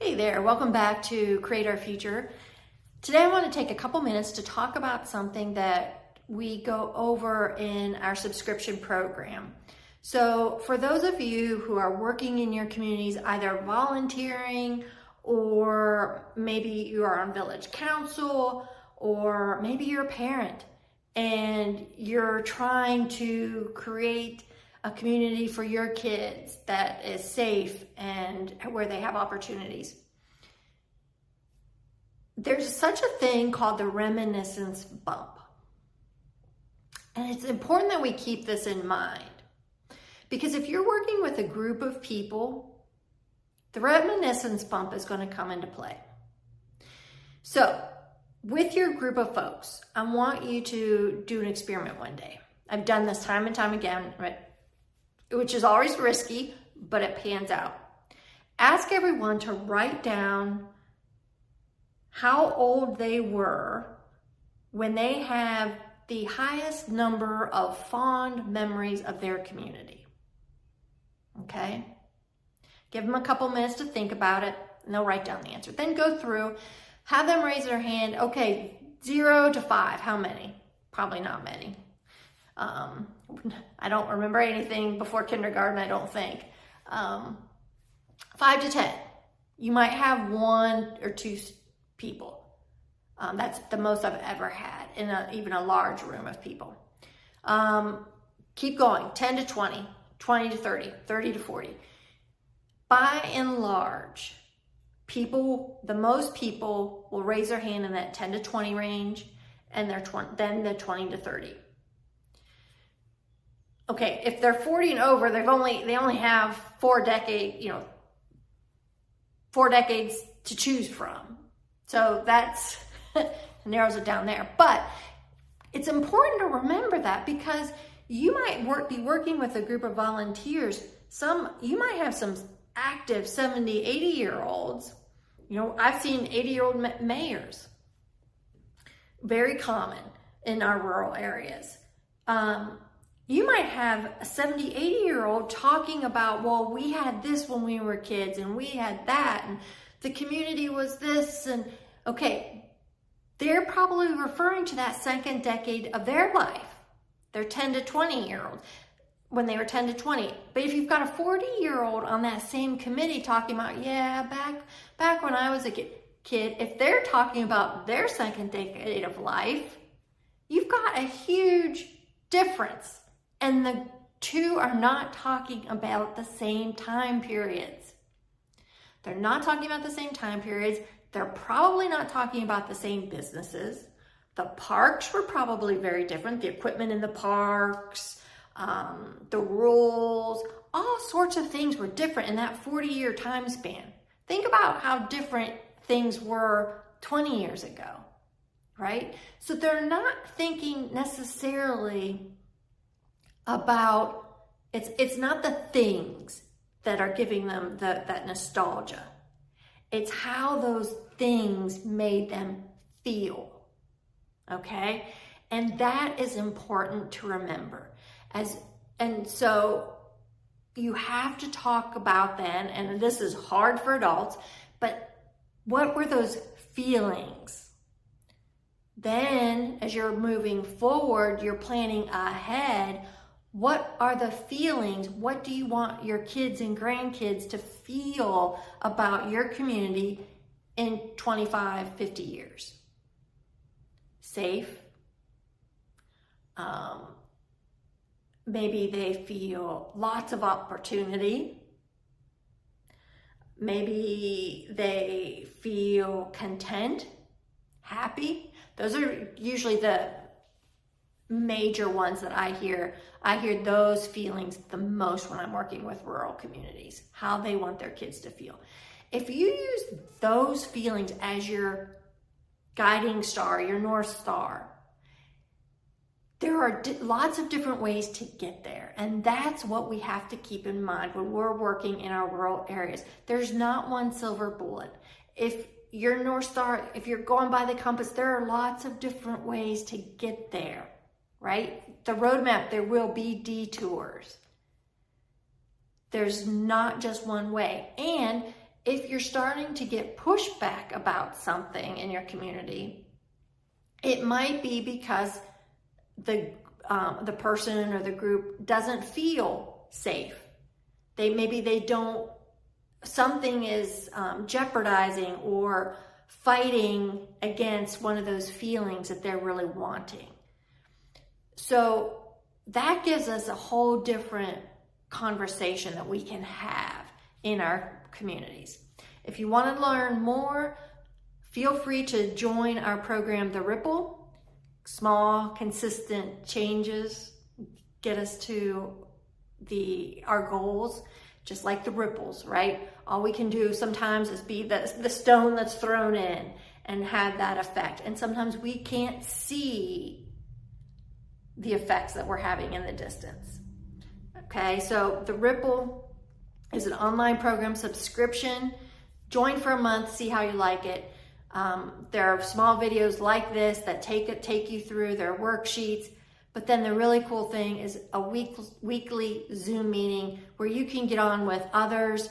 Hey there, welcome back to Create Our Future. Today I want to take a couple minutes to talk about something that we go over in our subscription program. So for those of you who are working in your communities, either volunteering or maybe you are on village council or maybe you're a parent and you're trying to create a community for your kids that is safe and where they have opportunities. There's such a thing called the Reminiscence Bump. And it's important that we keep this in mind. Because if you're working with a group of people, the Reminiscence Bump is going to come into play. So, with your group of folks, I want you to do an experiment one day. I've done this time and time again, right? Which is always risky, but it pans out. Ask everyone to write down how old they were when they have the highest number of fond memories of their community. Okay? Give them a couple minutes to think about it, and they'll write down the answer. Then go through, have them raise their hand. Okay, 0 to 5, how many? Probably not many. I don't remember anything before kindergarten, I don't think. 5 to 10. You might have 1 or 2 people. That's the most I've ever had in even a large room of people. Keep going, 10 to 20, 20 to 30, 30 to 40. By and large, the most people will raise their hand in that 10 to 20 range, and then the 20 to 30. Okay, if they're 40 and over, they only have 4 decades to choose from. So that's narrows it down there. But it's important to remember that because you might be working with a group of volunteers. You might have some active 70, 80-year-olds. I've seen 80-year-old mayors. Very common in our rural areas. You might have a 70, 80-year-old talking about, well, we had this when we were kids and we had that and the community was this. And okay, they're probably referring to that second decade of their life. They're 10 to 20-year-olds when they were 10 to 20. But if you've got a 40-year-old on that same committee talking about, yeah, back when I was a kid, if they're talking about their second decade of life, you've got a huge difference. And the two are not talking about the same time periods. They're not talking about the same time periods. They're probably not talking about the same businesses. The parks were probably very different. The equipment in the parks, the rules, all sorts of things were different in that 40-year time span. Think about how different things were 20 years ago, right? So they're not thinking necessarily about, it's not the things that are giving them that nostalgia. It's how those things made them feel, okay? And that is important to remember. And so you have to talk about then, and this is hard for adults, but what were those feelings? Then, as you're moving forward, you're planning ahead. What are the feelings? What do you want your kids and grandkids to feel about your community in 25, 50 years? Safe. Maybe they feel lots of opportunity. Maybe they feel content, happy. Those are usually the major ones that I hear. I hear those feelings the most when I'm working with rural communities, how they want their kids to feel. If you use those feelings as your guiding star, your North Star, there are lots of different ways to get there. And that's what we have to keep in mind when we're working in our rural areas. There's not one silver bullet. If your North Star, if you're going by the compass, there are lots of different ways to get there, right? The roadmap, there will be detours. There's not just one way. And if you're starting to get pushback about something in your community, it might be because the person or the group doesn't feel safe. Maybe they don't, something is jeopardizing or fighting against one of those feelings that they're really wanting. So that gives us a whole different conversation that we can have in our communities. If you want to learn more, feel free to join our program, The Ripple. Small, consistent changes get us to our goals, just like the ripples, right? All we can do sometimes is be the stone that's thrown in and have that effect. And sometimes we can't see the effects that we're having in the distance. Okay, so The Ripple is an online program subscription. Join for a month, see how you like it. There are small videos like this that take you through their worksheets. But then the really cool thing is a weekly Zoom meeting where you can get on with others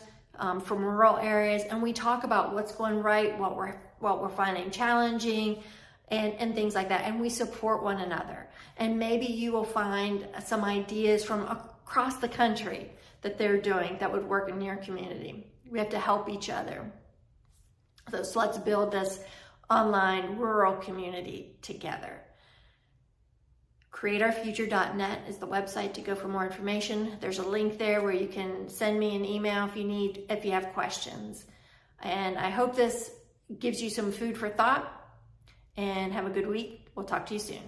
from rural areas, and we talk about what's going right, what we're finding challenging, and things like that. And we support one another. And maybe you will find some ideas from across the country that they're doing that would work in your community. We have to help each other. So let's build this online rural community together. CreateOurFuture.net is the website to go for more information. There's a link there where you can send me an email if you have questions. And I hope this gives you some food for thought, and have a good week. We'll talk to you soon.